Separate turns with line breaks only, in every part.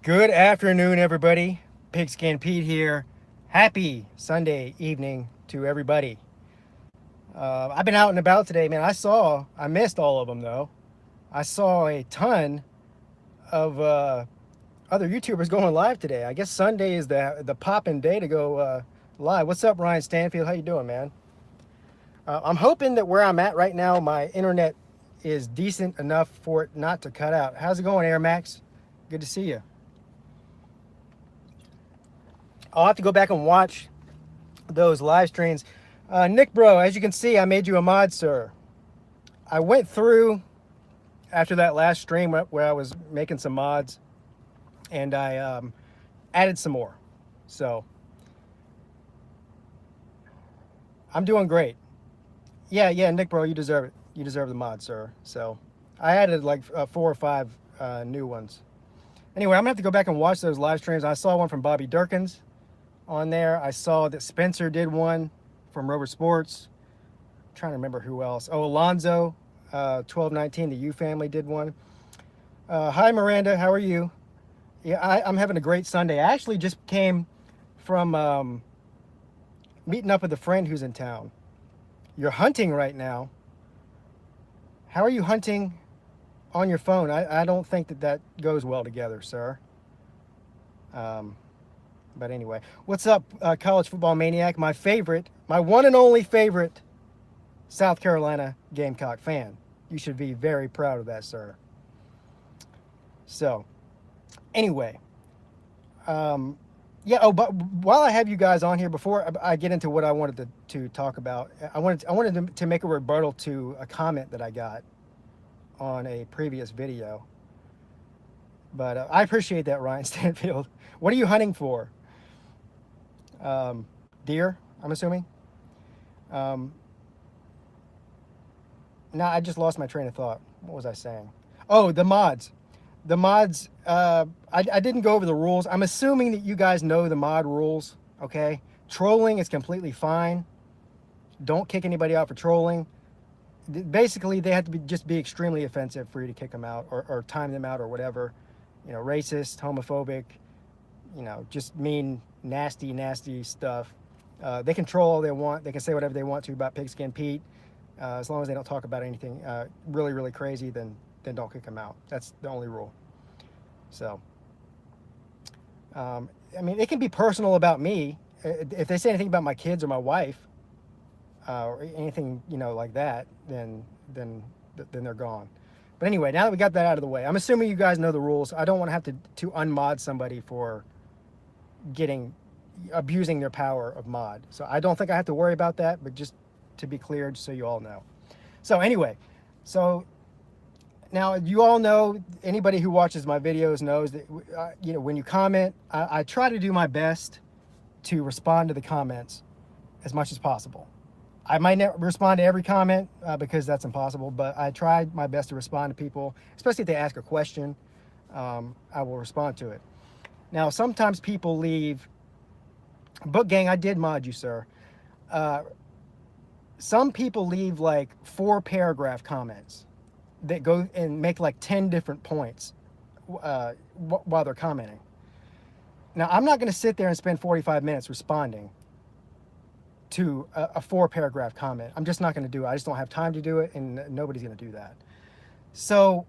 Good afternoon, everybody. Pigskin Pete here. Happy Sunday evening to everybody. I've been out and about today, man. I missed all of them though. I saw a ton of other YouTubers going live today. I guess Sunday is the poppin' day to go live. What's up, Ryan Stanfield? How you doing, man? I'm hoping that where I'm at right now, my internet is decent enough for it not to cut out. How's it going, Air Max? Good to see you. I'll have to go back and watch those live streams. Nick Bro, as you can see, I made you a mod, sir. I went through after that last stream where I was making some mods, and I added some more. So I'm doing great. Yeah, Nick Bro, you deserve it. You deserve the mod, sir. So I added like 4 or 5 new ones. Anyway, I'm gonna have to go back and watch those live streams. I saw one from Bobby Durkins on there. I saw that Spencer did one from Rover Sports. I'm trying to remember who else. Oh, Alonzo, 1219, the U family did one. Hi, Miranda. How are you? Yeah, I'm having a great Sunday. I actually just came from meeting up with a friend who's in town. You're hunting right now. How are you hunting on your phone? I don't think that goes well together, sir. But anyway, what's up, College Football Maniac? My one and only favorite South Carolina Gamecock fan. You should be very proud of that, sir. So, anyway, yeah. Oh, but while I have you guys on here, before I get into what I wanted to talk about, I wanted to make a rebuttal to a comment that I got on a previous video. But I appreciate that, Ryan Stanfield. What are you hunting for? Deer, I'm assuming. Um, Now I just lost my train of thought. What was I saying? Oh, the mods. The mods. I didn't go over the rules. I'm assuming that you guys know the mod rules. Okay. Trolling is completely fine. Don't kick anybody out for trolling. Basically, they have to just be extremely offensive for you to kick them out or time them out or whatever. You know, racist, homophobic. You know, just mean, nasty stuff. They can troll all they want. They can say whatever they want to about Pigskin Pete. As long as they don't talk about anything really crazy, then don't kick them out. That's the only rule. So, I mean, it can be personal about me. If they say anything about my kids or my wife, or anything like that, then they're gone. But anyway, now that we got that out of the way, I'm assuming you guys know the rules. I don't want to have to unmod somebody for abusing their power of mod. So I don't think I have to worry about that, but just to be clear, just so you all know. So anyway, now you all know, anybody who watches my videos knows that when you comment, I try to do my best to respond to the comments as much as possible. I might not respond to every comment because that's impossible, but I try my best to respond to people, especially if they ask a question. I will respond to it. Now, sometimes people leave. Book Gang, I did mod you, sir. Some people leave like 4-paragraph comments that go and make like 10 different points while they're commenting. Now, I'm not going to sit there and spend 45 minutes responding to a 4-paragraph comment. I'm just not going to do it. I just don't have time to do it, and nobody's going to do that. So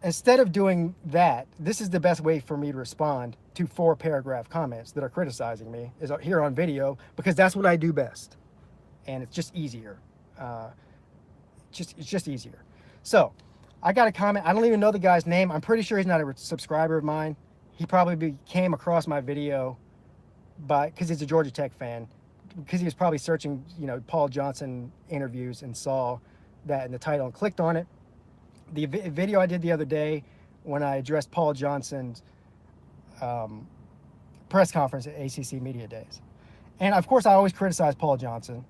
instead of doing that, this is the best way for me to respond to 4-paragraph comments that are criticizing me, is here on video, because that's what I do best. And it's just easier. It's just easier. So I got a comment. I don't even know the guy's name. I'm pretty sure he's not a subscriber of mine. He probably came across my video because he's a Georgia Tech fan, because he was probably searching, Paul Johnson interviews and saw that in the title and clicked on it. The video I did the other day when I addressed Paul Johnson's press conference at ACC Media Days. And of course, I always criticize Paul Johnson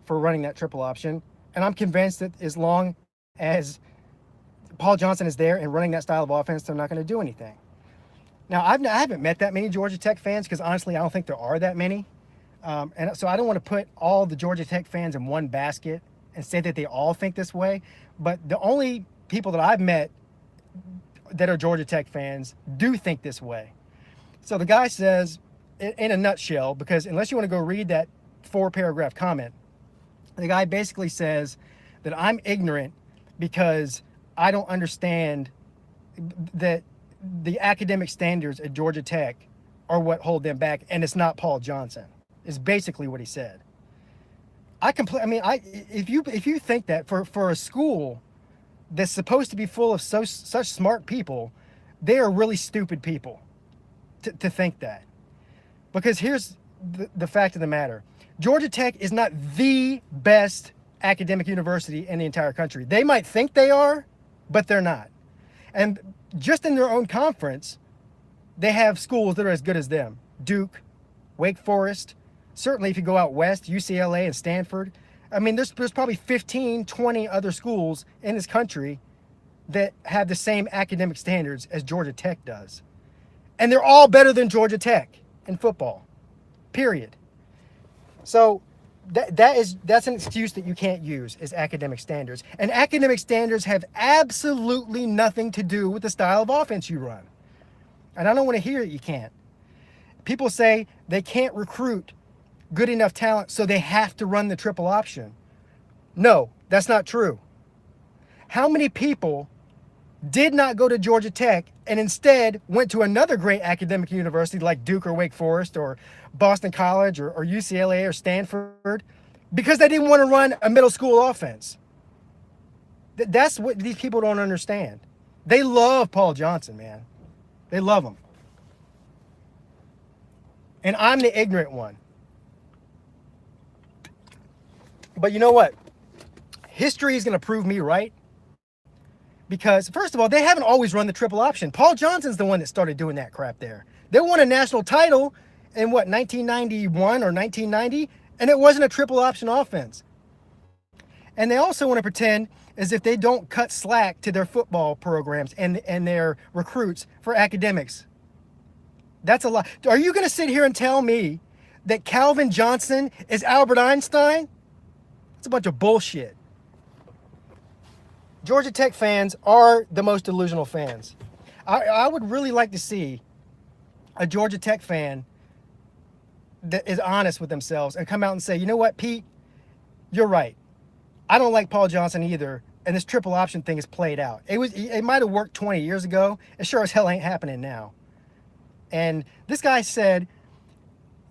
for running that triple option. And I'm convinced that as long as Paul Johnson is there and running that style of offense, they're not going to do anything. Now, I haven't met that many Georgia Tech fans, because honestly, I don't think there are that many. And so I don't want to put all the Georgia Tech fans in one basket and say that they all think this way. But the only people that I've met that are Georgia Tech fans do think this way. So the guy says, in a nutshell, because unless you want to go read that 4-paragraph comment, the guy basically says that I'm ignorant because I don't understand that the academic standards at Georgia Tech are what hold them back, and it's not Paul Johnson, is basically what he said. If you think that for a school that's supposed to be full of such smart people, they are really stupid people to think that. Because here's the fact of the matter. Georgia Tech is not the best academic university in the entire country. They might think they are, but they're not. And just in their own conference, they have schools that are as good as them. Duke, Wake Forest, certainly if you go out west, UCLA and Stanford. I mean, there's probably 15, 20 other schools in this country that have the same academic standards as Georgia Tech does. And they're all better than Georgia Tech in football, period. So that's an excuse that you can't use, is academic standards. And academic standards have absolutely nothing to do with the style of offense you run. And I don't want to hear it, you can't. People say they can't recruit good enough talent, so they have to run the triple option. No, that's not true. How many people did not go to Georgia Tech and instead went to another great academic university like Duke or Wake Forest or Boston College or UCLA or Stanford because they didn't want to run a middle school offense? That's what these people don't understand. They love Paul Johnson, man. They love him. And I'm the ignorant one. But you know what? History is going to prove me right. Because, first of all, they haven't always run the triple option. Paul Johnson's the one that started doing that crap there. They won a national title in, 1991 or 1990, and it wasn't a triple option offense. And they also want to pretend as if they don't cut slack to their football programs and their recruits for academics. That's a lie. Are you going to sit here and tell me that Calvin Johnson is Albert Einstein? It's a bunch of bullshit. Georgia Tech fans are the most delusional fans. I would really like to see a Georgia Tech fan that is honest with themselves and come out and say, you know what, Pete, you're right. I don't like Paul Johnson either, and this triple option thing is played out. It might have worked 20 years ago. It sure as hell ain't happening now. And this guy said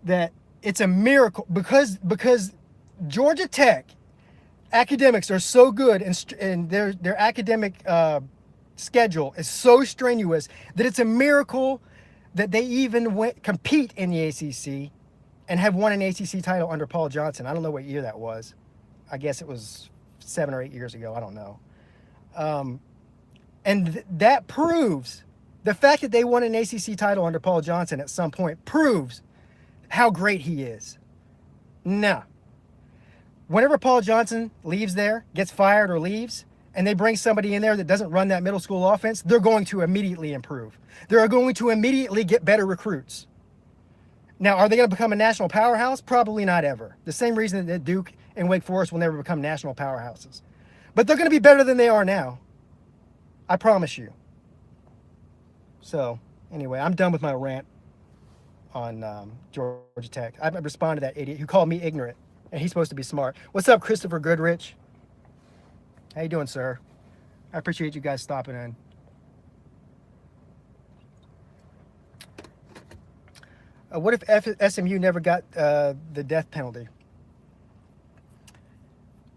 that it's a miracle because Georgia Tech academics are so good and their academic schedule is so strenuous that it's a miracle that they even compete in the ACC and have won an ACC title under Paul Johnson. I don't know what year that was. I guess it was 7 or 8 years ago. I don't know. That proves, the fact that they won an ACC title under Paul Johnson at some point proves how great he is. Nah. Whenever Paul Johnson leaves there, gets fired or leaves, and they bring somebody in there that doesn't run that middle school offense, they're going to immediately improve. They're going to immediately get better recruits. Now, are they going to become a national powerhouse? Probably not ever. The same reason that Duke and Wake Forest will never become national powerhouses. But they're going to be better than they are now. I promise you. So, anyway, I'm done with my rant on Georgia Tech. I responded to that idiot who called me ignorant. And he's supposed to be smart. What's up, Christopher Goodrich? How you doing, sir? I appreciate you guys stopping in. What if SMU never got the death penalty?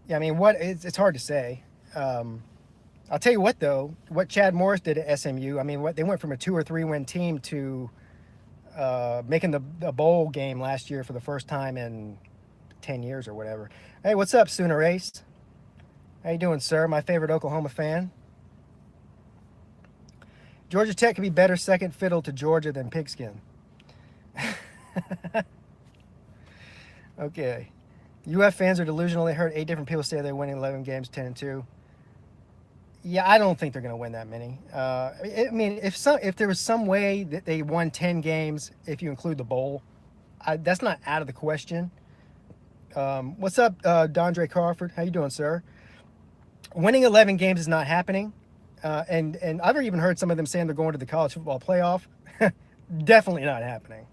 Yeah, I mean, it's hard to say. I'll tell you what, though, what Chad Morris did at SMU, I mean, they went from a 2 or 3 win team to making the bowl game last year for the first time in 10 years or whatever. Hey, what's up, Sooner Ace? How you doing, sir? My favorite Oklahoma fan. Georgia Tech could be better second fiddle to Georgia than Pigskin. Okay. UF fans are delusional. They heard 8 different people say they're winning 11 games, 10-2. Yeah, I don't think they're going to win that many. I mean, if there was some way that they won 10 games, if you include the bowl, that's not out of the question. What's up, Dondre Crawford? How you doing, sir? Winning 11 games is not happening. And I've even heard some of them saying they're going to the college football playoff. Definitely not happening.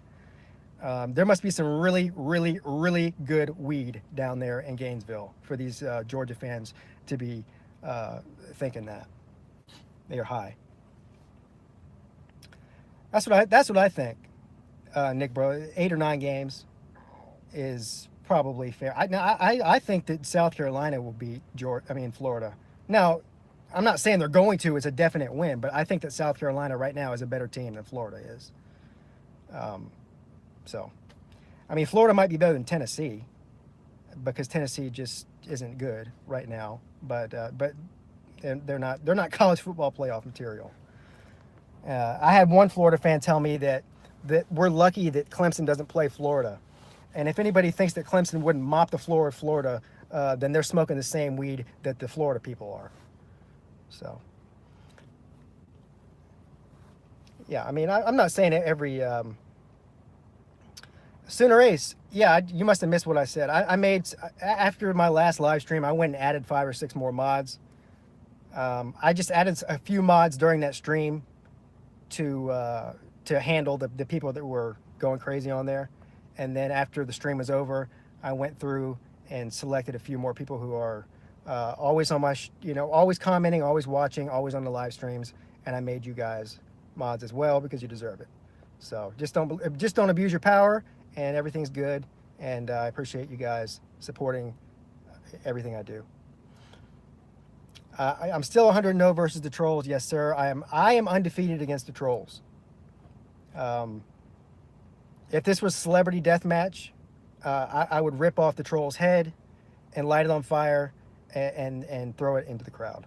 There must be some really, really, really good weed down there in Gainesville for these Georgia fans to be thinking that they are high. That's what I think, Nick, bro. 8 or 9 games is probably fair. I think that South Carolina will beat Florida. Now, I'm not saying they're going to. It's a definite win, but I think that South Carolina right now is a better team than Florida is. So, I mean, Florida might be better than Tennessee because Tennessee just isn't good right now. But they're not college football playoff material. I had one Florida fan tell me that we're lucky that Clemson doesn't play Florida. And if anybody thinks that Clemson wouldn't mop the floor of Florida, then they're smoking the same weed that the Florida people are. So, yeah, I mean, I'm not saying every Sooner Ace. Yeah, you must have missed what I said. I made, after my last live stream, I went and added 5 or 6 more mods. I just added a few mods during that stream to handle the people that were going crazy on there. And then after the stream was over, I went through and selected a few more people who are always on my, always commenting, always watching, always on the live streams. And I made you guys mods as well because you deserve it. So just don't abuse your power, and everything's good. And I appreciate you guys supporting everything I do. I'm still 100-0 versus the Trolls. Yes, sir. I am undefeated against the Trolls. If this was Celebrity Deathmatch, I would rip off the Troll's head and light it on fire and throw it into the crowd.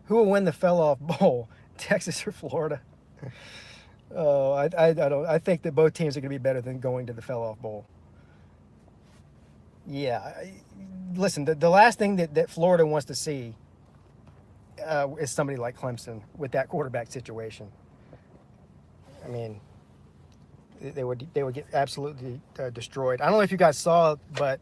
Who will win the Fell-Off Bowl, Texas or Florida? Oh, I don't. I think that both teams are going to be better than going to the Fell-Off Bowl. Yeah, listen. The last thing that Florida wants to see is somebody like Clemson with that quarterback situation. I mean, they would get absolutely destroyed. I don't know if you guys saw, but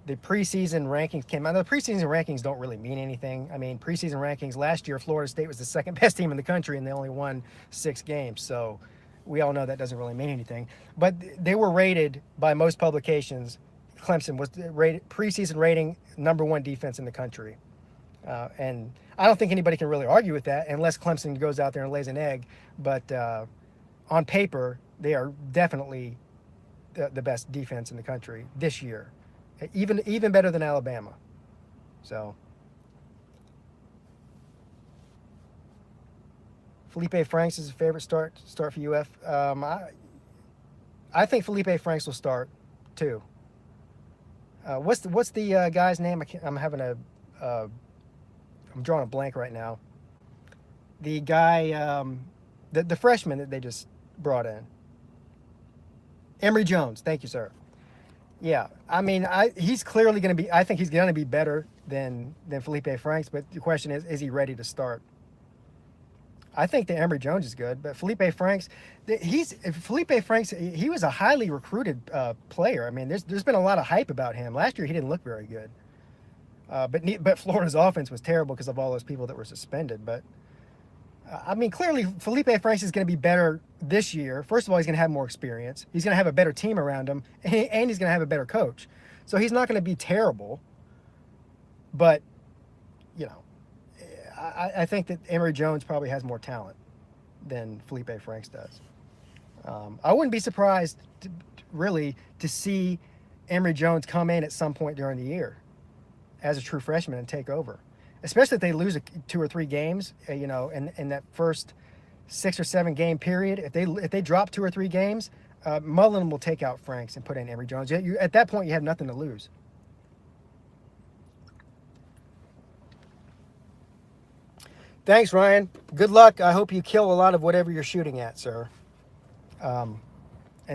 the preseason rankings came out. The preseason rankings don't really mean anything. I mean, preseason rankings last year, Florida State was the second best team in the country, and they only won 6 games. So we all know that doesn't really mean anything. But they were rated by most publications. Clemson was rated preseason rating #1 defense in the country. And I don't think anybody can really argue with that unless Clemson goes out there and lays an egg. But on paper, they are definitely the best defense in the country this year. Even better than Alabama. So Felipe Franks is a favorite start for UF. I think Felipe Franks will start too. What's the guy's name? I'm drawing a blank right now. The guy, the freshman that they just brought in, Emory Jones. Thank you, sir. Yeah, I mean, he's clearly going to be. I think he's going to be better than Felipe Franks. But the question is he ready to start? I think that Emory Jones is good, but Felipe Franks, he was a highly recruited player. I mean, there's been a lot of hype about him. Last year he didn't look very good, but Florida's offense was terrible because of all those people that were suspended. But I mean, clearly Felipe Franks is going to be better this year. First of all, he's going to have more experience. He's going to have a better team around him, and he's going to have a better coach. So he's not going to be terrible. But, I think that Emory Jones probably has more talent than Felipe Franks does. I wouldn't be surprised, to see Emory Jones come in at some point during the year as a true freshman and take over. Especially if they lose 2 or 3 games, in that first 6 or 7 game period. If they drop 2 or 3 games, Mullen will take out Franks and put in Emory Jones. At that point, you have nothing to lose. Thanks, Ryan. Good luck. I hope you kill a lot of whatever you're shooting at, sir. And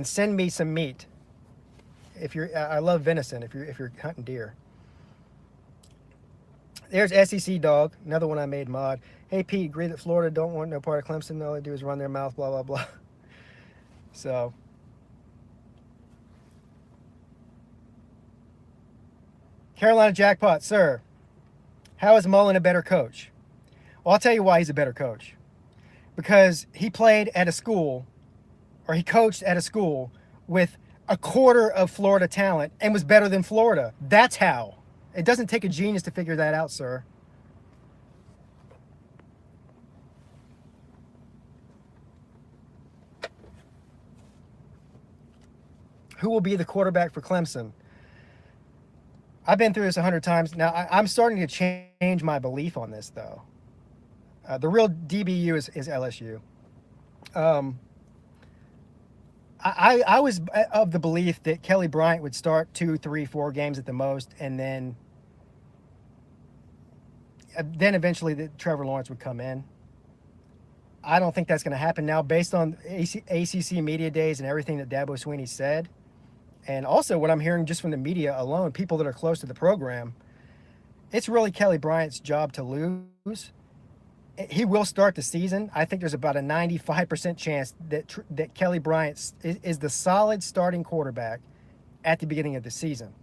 send me some meat. I love venison. If you're hunting deer. There's SEC Dog, another one I made mod. Hey, Pete, agree that Florida don't want no part of Clemson. All they do is run their mouth, blah, blah, blah. So, Carolina Jackpot, sir. How is Mullen a better coach? Well, I'll tell you why he's a better coach. Because he played at a school, or he coached at a school with a quarter of Florida talent and was better than Florida. That's how. It doesn't take a genius to figure that out, sir. Who will be the quarterback for Clemson? I've been through this 100 times. Now, I'm starting to change my belief on this, though. The real DBU is LSU. Um, I was of the belief that Kelly Bryant would start 2, 3, 4 games at the most, and then eventually Trevor Lawrence would come in. I don't think that's going to happen now, based on ACC media days and everything that Dabo Swinney said, and also what I'm hearing just from the media alone, people that are close to the program. It's really Kelly Bryant's job to lose. He will start the season. I think there's about a 95% chance that Kelly Bryant is the solid starting quarterback at the beginning of the season.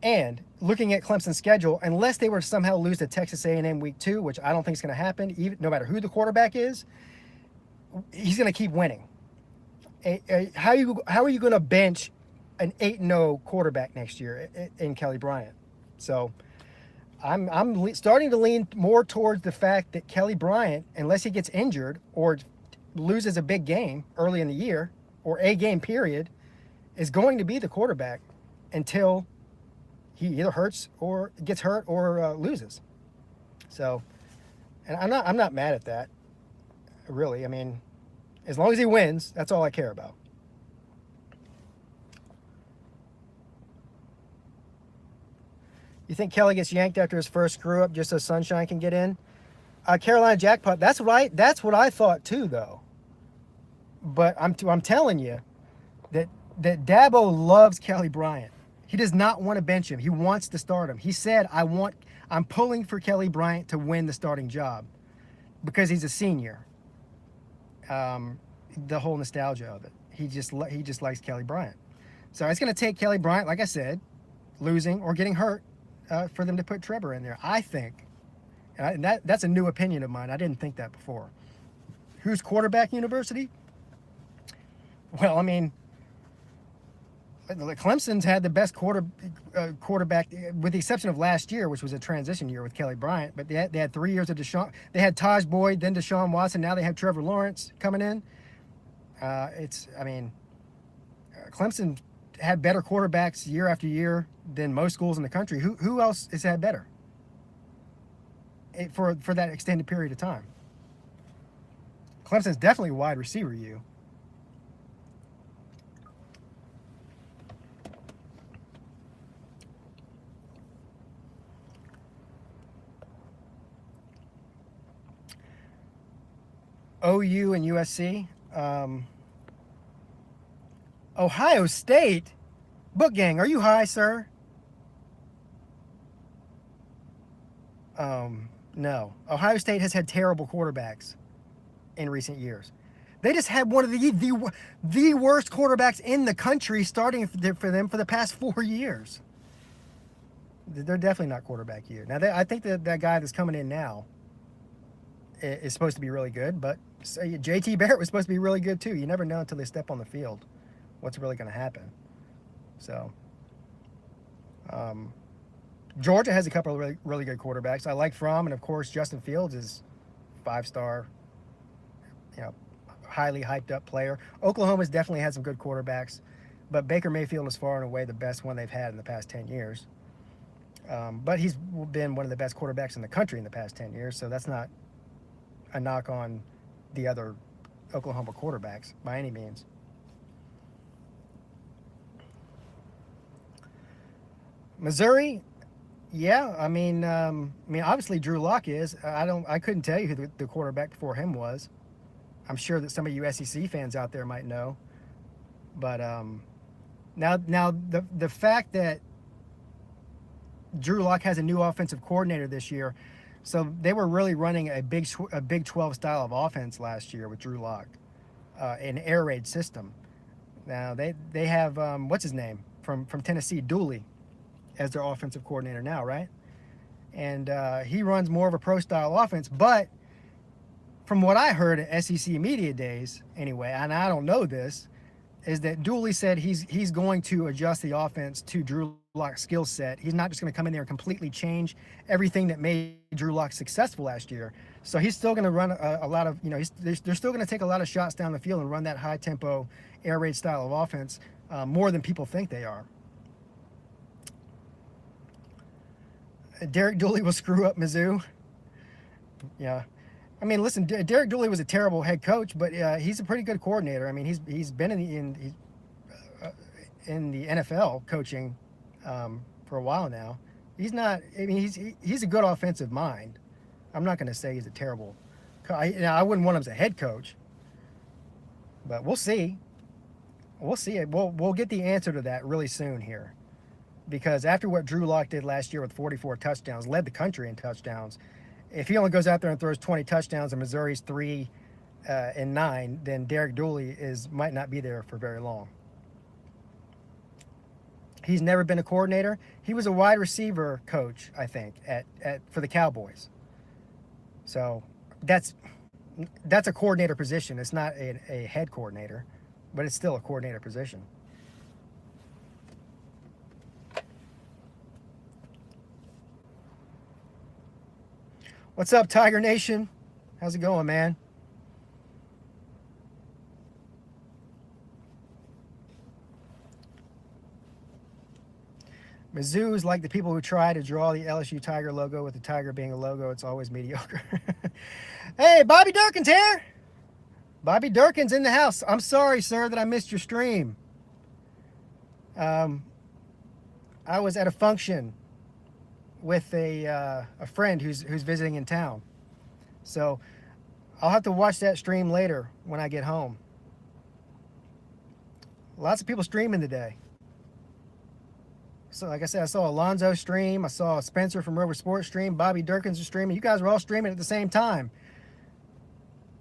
And looking at Clemson's schedule, unless they were to somehow lose to Texas A&M week 2, which I don't think is going to happen, even no matter who the quarterback is, he's going to keep winning. How are you going to bench an 8-0 quarterback next year in Kelly Bryant? So I'm starting to lean more towards the fact that Kelly Bryant, unless he gets injured or loses a big game early in the year, or a game period, is going to be the quarterback until he either gets hurt or loses. So, and I'm not mad at that, really. I mean, as long as he wins, that's all I care about. You think Kelly gets yanked after his first screw up just so Sunshine can get in? Carolina jackpot. That's what I thought too, though. But I'm telling you that Dabo loves Kelly Bryant. He does not want to bench him. He wants to start him. He said, I'm pulling for Kelly Bryant to win the starting job because he's a senior. The whole nostalgia of it. He just likes Kelly Bryant. So it's going to take Kelly Bryant, like I said, losing or getting hurt for them to put Trevor in there. I think, and that's a new opinion of mine. I didn't think that before. Who's quarterback university? Well, I mean, Clemson's had the best quarterback, with the exception of last year, which was a transition year with Kelly Bryant. But they had 3 years of Deshaun. They had Taj Boyd, then Deshaun Watson. Now they have Trevor Lawrence coming in. Clemson had better quarterbacks year after year than most schools in the country. Who else has had better for that extended period of time? Clemson's definitely a wide receiver U. OU and USC. Ohio State. Book Gang, are you high, sir? No. Ohio State has had terrible quarterbacks in recent years. They just had one of the worst quarterbacks in the country starting for them for the past 4 years. They're definitely not quarterback year. Now, I think that guy that's coming in now is supposed to be really good, but JT Barrett was supposed to be really good too. You never know until they step on the field what's really going to happen. So, Georgia has a couple of really, really good quarterbacks. I like Fromm, and of course Justin Fields is 5-star, highly hyped up player. Oklahoma's definitely had some good quarterbacks, but Baker Mayfield is far and away the best one they've had in the past 10 years. But he's been one of the best quarterbacks in the country in the past 10 years, so that's not a knock on the other Oklahoma quarterbacks by any means. Missouri, yeah, I mean, obviously Drew Lock is. I couldn't tell you who the quarterback before him was. I'm sure that some of you SEC fans out there might know. But now the fact that Drew Lock has a new offensive coordinator this year, so they were really running a Big 12 style of offense last year with Drew Lock, an air raid system. Now they have what's his name from Tennessee, Dooley, as their offensive coordinator now, right? and he runs more of a pro-style offense. But from what I heard at SEC Media Days, anyway, and I don't know this, is that Dooley said he's going to adjust the offense to Drew Lock's skill set. He's not just going to come in there and completely change everything that made Drew Lock successful last year. So he's still going to run a lot of, they're still going to take a lot of shots down the field and run that high tempo air raid style of offense more than people think they are. Derek Dooley will screw up Mizzou. Yeah. I mean, listen, Derek Dooley was a terrible head coach, but he's a pretty good coordinator. I mean, he's been in the NFL coaching for a while now. He's not. I mean, he's a good offensive mind. I'm not going to say he's a terrible. I wouldn't want him as a head coach, but we'll see. We'll see. We'll get the answer to that really soon here, because after what Drew Lock did last year with 44 touchdowns, led the country in touchdowns. If he only goes out there and throws 20 touchdowns and Missouri's 3-9, then Derek Dooley might not be there for very long. He's never been a coordinator. He was a wide receiver coach, I think, for the Cowboys. So that's a coordinator position. It's not a head coordinator, but it's still a coordinator position. What's up, Tiger Nation? How's it going, man? Mizzou is like the people who try to draw the LSU Tiger logo with the tiger being a logo. It's always mediocre. Hey, Bobby Durkin's here. Bobby Durkin's in the house. I'm sorry, sir, that I missed your stream. I was at a function with a friend who's visiting in town. So I'll have to watch that stream later when I get home. Lots of people streaming today. So like I said, I saw Alonzo stream. I saw Spencer from Rover Sports stream. Bobby Durkins is streaming. You guys are all streaming at the same time.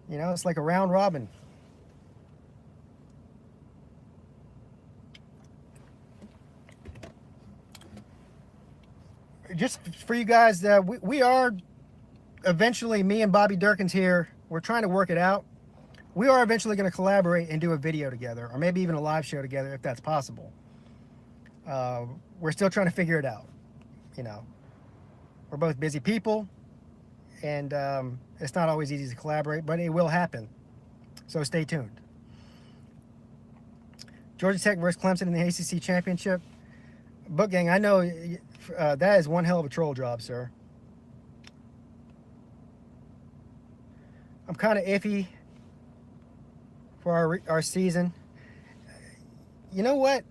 You know, it's like a round robin. Just for you guys, we are eventually, me and Bobby Durkins here, we're trying to work it out. We are eventually going to collaborate and do a video together, or maybe even a live show together if that's possible. We're still trying to figure it out. You know, we're both busy people, and it's not always easy to collaborate, but it will happen. So stay tuned. Georgia Tech versus Clemson in the ACC Championship. Book Gang, I know that is one hell of a troll job, sir. I'm kind of iffy for our season. You know what?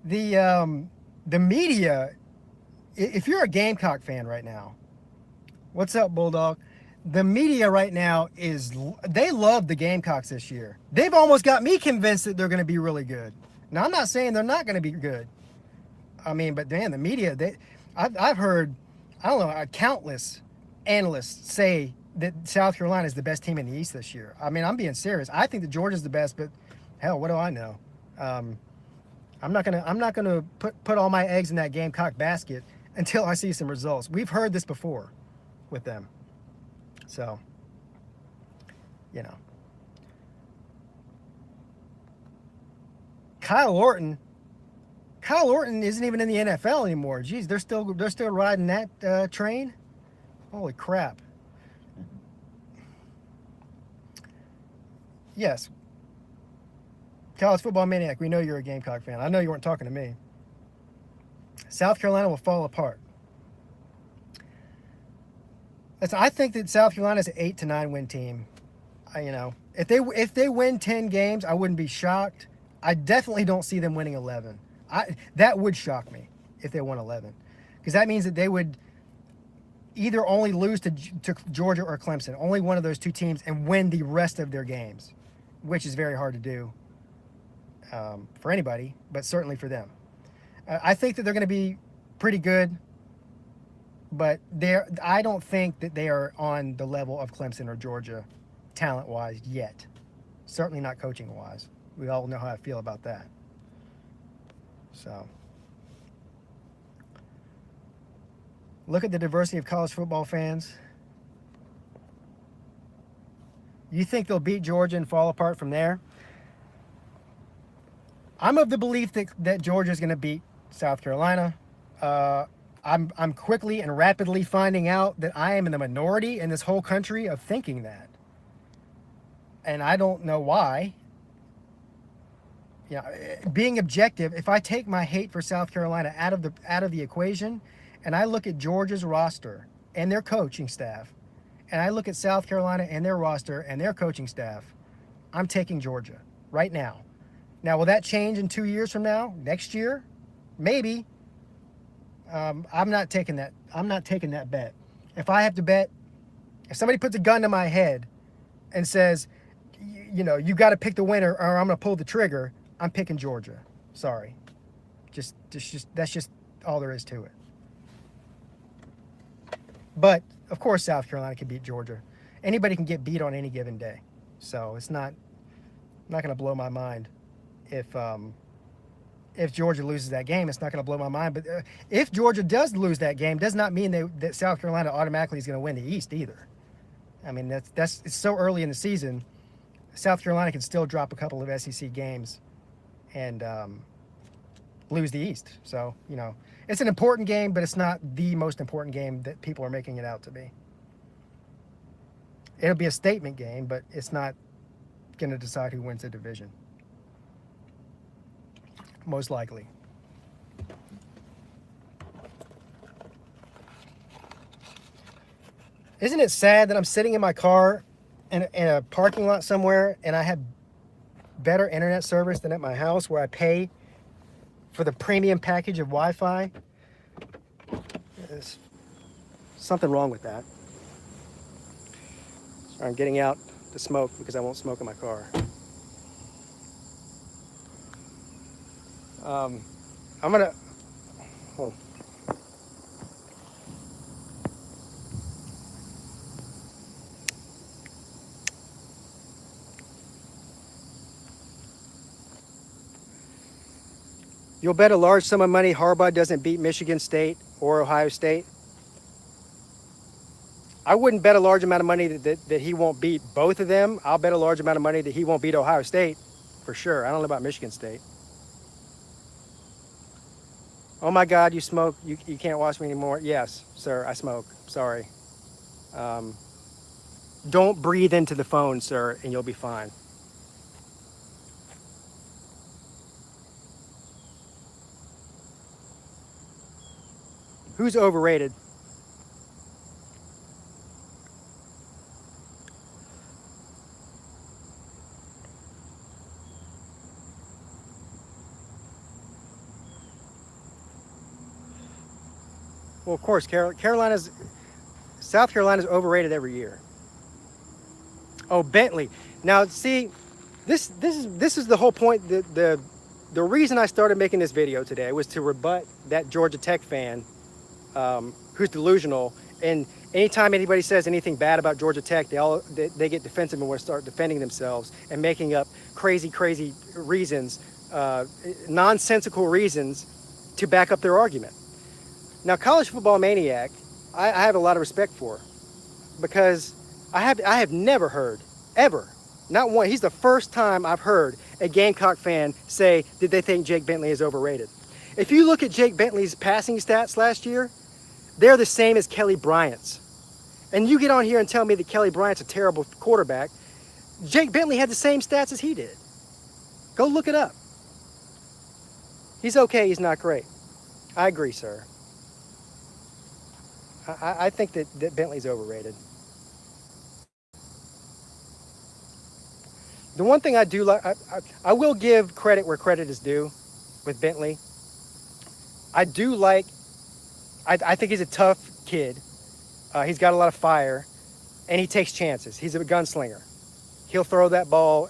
The media, if you're a Gamecock fan right now, what's up, Bulldog? The media right now they love the Gamecocks this year. They've almost got me convinced that they're going to be really good. Now, I'm not saying they're not going to be good. I mean, but man, the media, I've heard, I don't know, countless analysts say that South Carolina is the best team in the East this year. I mean, I'm being serious. I think that Georgia's the best, but hell, what do I know? I'm not gonna put all my eggs in that Gamecock basket until I see some results. We've heard this before with them. So, you know. Kyle Orton isn't even in the NFL anymore. Jeez, they're still riding that train. Holy crap. Yes. College Football Maniac, we know you're a Gamecock fan. I know you weren't talking to me. South Carolina will fall apart. I think that South Carolina is an 8 to 9 win team. If they win 10 games, I wouldn't be shocked. I definitely don't see them winning 11. That would shock me if they won 11, because that means that they would either only lose to Georgia or Clemson, only one of those two teams, and win the rest of their games, which is very hard to do for anybody, but certainly for them. I think that they're going to be pretty good, but I don't think that they are on the level of Clemson or Georgia talent-wise yet. Certainly not coaching-wise. We all know how I feel about that. So, Look at the diversity of college football fans. You think they'll beat Georgia and fall apart from there? I'm of the belief that Georgia's going to beat South Carolina. I'm quickly and rapidly finding out that I am in the minority in this whole country of thinking that. And I don't know why. Being objective, if I take my hate for South Carolina out of the equation, and I look at Georgia's roster and their coaching staff, and I look at South Carolina and their roster and their coaching staff, I'm taking Georgia right now. Now, will that change in 2 years from now? Next year? Maybe. I'm not taking that. I'm not taking that bet. If I have to bet, if somebody puts a gun to my head and says, you got to pick the winner or I'm going to pull the trigger, I'm picking Georgia. Sorry. Just that's just all there is to it. But of course, South Carolina can beat Georgia. Anybody can get beat on any given day. So it's not going to blow my mind if Georgia loses that game. It's not going to blow my mind. But if Georgia does lose that game, does not mean that South Carolina automatically is going to win the East either. I mean, it's so early in the season. South Carolina can still drop a couple of SEC games and lose the East. So, it's an important game, but it's not the most important game that people are making it out to be. It'll be a statement game, but it's not going to decide who wins the division. Most likely. Isn't it sad that I'm sitting in my car in a parking lot somewhere and I have better internet service than at my house where I pay for the premium package of Wi-Fi? There's something wrong with that. I'm getting out to smoke because I won't smoke in my car. I'm gonna. Oh. You'll bet a large sum of money Harbaugh doesn't beat Michigan State or Ohio State. I wouldn't bet a large amount of money that he won't beat both of them. I'll bet a large amount of money that he won't beat Ohio State for sure. I don't know about Michigan State. Oh my God, you smoke. You can't watch me anymore. Yes, sir, I smoke. Sorry. Don't breathe into the phone, sir, and you'll be fine. Who's overrated? Well, of course, South Carolina's overrated every year. Oh, Bentley. Now, see, this is the whole point. The reason I started making this video today was to rebut that Georgia Tech fan who's delusional. And anytime anybody says anything bad about Georgia Tech, they get defensive and want to start defending themselves and making up crazy reasons, nonsensical reasons to back up their argument. Now, College Football Maniac, I have a lot of respect for, because I have never heard, ever, not one, he's the first time I've heard a Gamecock fan say that they think Jake Bentley is overrated. If you look at Jake Bentley's passing stats last year, they're the same as Kelly Bryant's. And you get on here and tell me that Kelly Bryant's a terrible quarterback. Jake Bentley had the same stats as he did. Go look it up. He's okay, he's not great. I agree, sir. I think that Bentley's overrated. The one thing I do like, I will give credit where credit is due with Bentley. I do like, I think he's a tough kid. He's got a lot of fire, and he takes chances. He's a gunslinger. He'll throw that ball.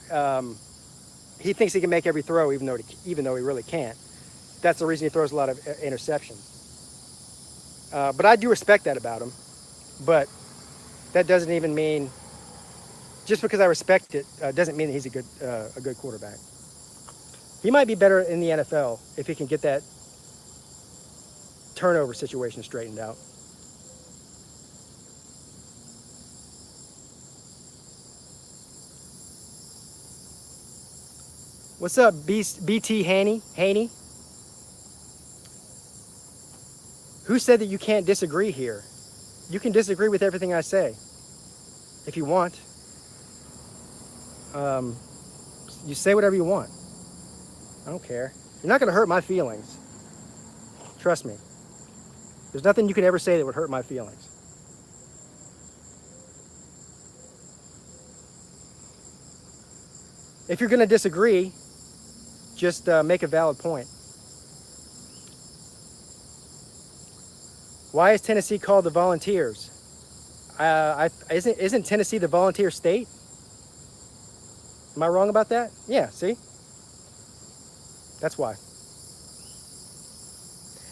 He thinks he can make every throw, even though he really can't. That's the reason he throws a lot of interceptions. But I do respect that about him. But that doesn't even mean, just because I respect it, doesn't mean that he's a good quarterback. He might be better in the NFL if he can get that turnover situation straightened out. What's up, BT Haney? Who said that you can't disagree here? You can disagree with everything I say if you want. You say whatever you want. I don't care. You're not going to hurt my feelings. Trust me. There's nothing you could ever say that would hurt my feelings. If you're going to disagree, just make a valid point. Why is Tennessee called the Volunteers? Isn't Tennessee the volunteer state? Am I wrong about that? Yeah, see? That's why.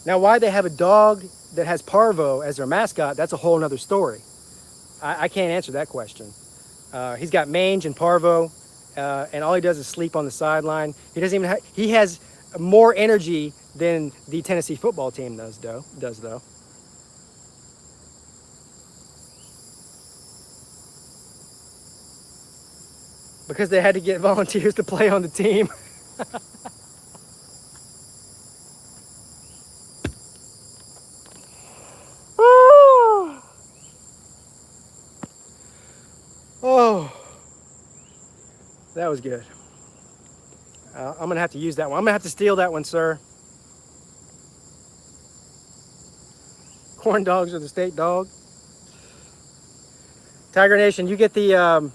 Now, why they have a dog that has Parvo as their mascot, that's a whole nother story. I can't answer that question. He's got mange and Parvo, and all he does is sleep on the sideline. He doesn't even he has more energy than the Tennessee football team does though. Because they had to get volunteers to play on the team. Oh, that was good. I'm going to have to use that one. I'm going to have to steal that one, sir. Corn dogs are the state dog. Tiger Nation, you get the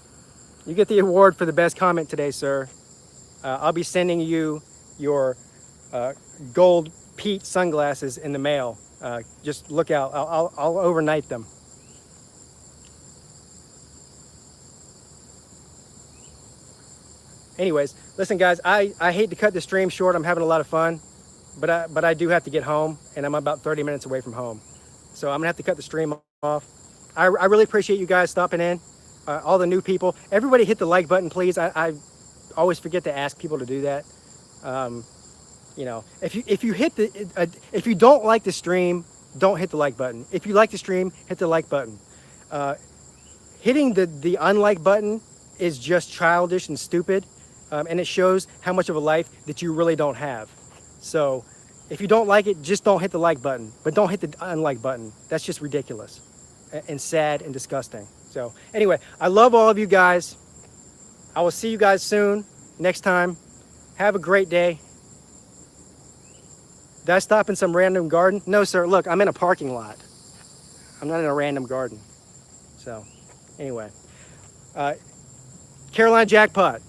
award for the best comment today, sir. I'll be sending you your gold Pete sunglasses in the mail. Just look out. I'll overnight them. Anyways, listen, guys. I hate to cut the stream short. I'm having a lot of fun, but I do have to get home, and I'm about 30 minutes away from home, so I'm gonna have to cut the stream off. I really appreciate you guys stopping in. All the new people, everybody hit the like button, please. I always forget to ask people to do that. You know, if you hit if you don't like the stream, don't hit the like button. If you like the stream, hit the like button. Hitting the unlike button is just childish and stupid, and it shows how much of a life that you really don't have. So if you don't like it, just don't hit the like button, but don't hit the unlike button. That's just ridiculous and sad and disgusting. So anyway, I love all of you guys. I will see you guys soon, next time. Have a great day. Did I stop in some random garden? No, sir. Look, I'm in a parking lot. I'm not in a random garden. So anyway, Carolina Jackpot.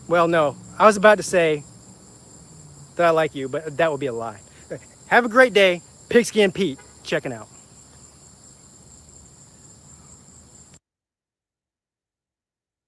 Well, no, I was about to say that I like you, but that would be a lie. Have a great day. Pigskin Pete checking out.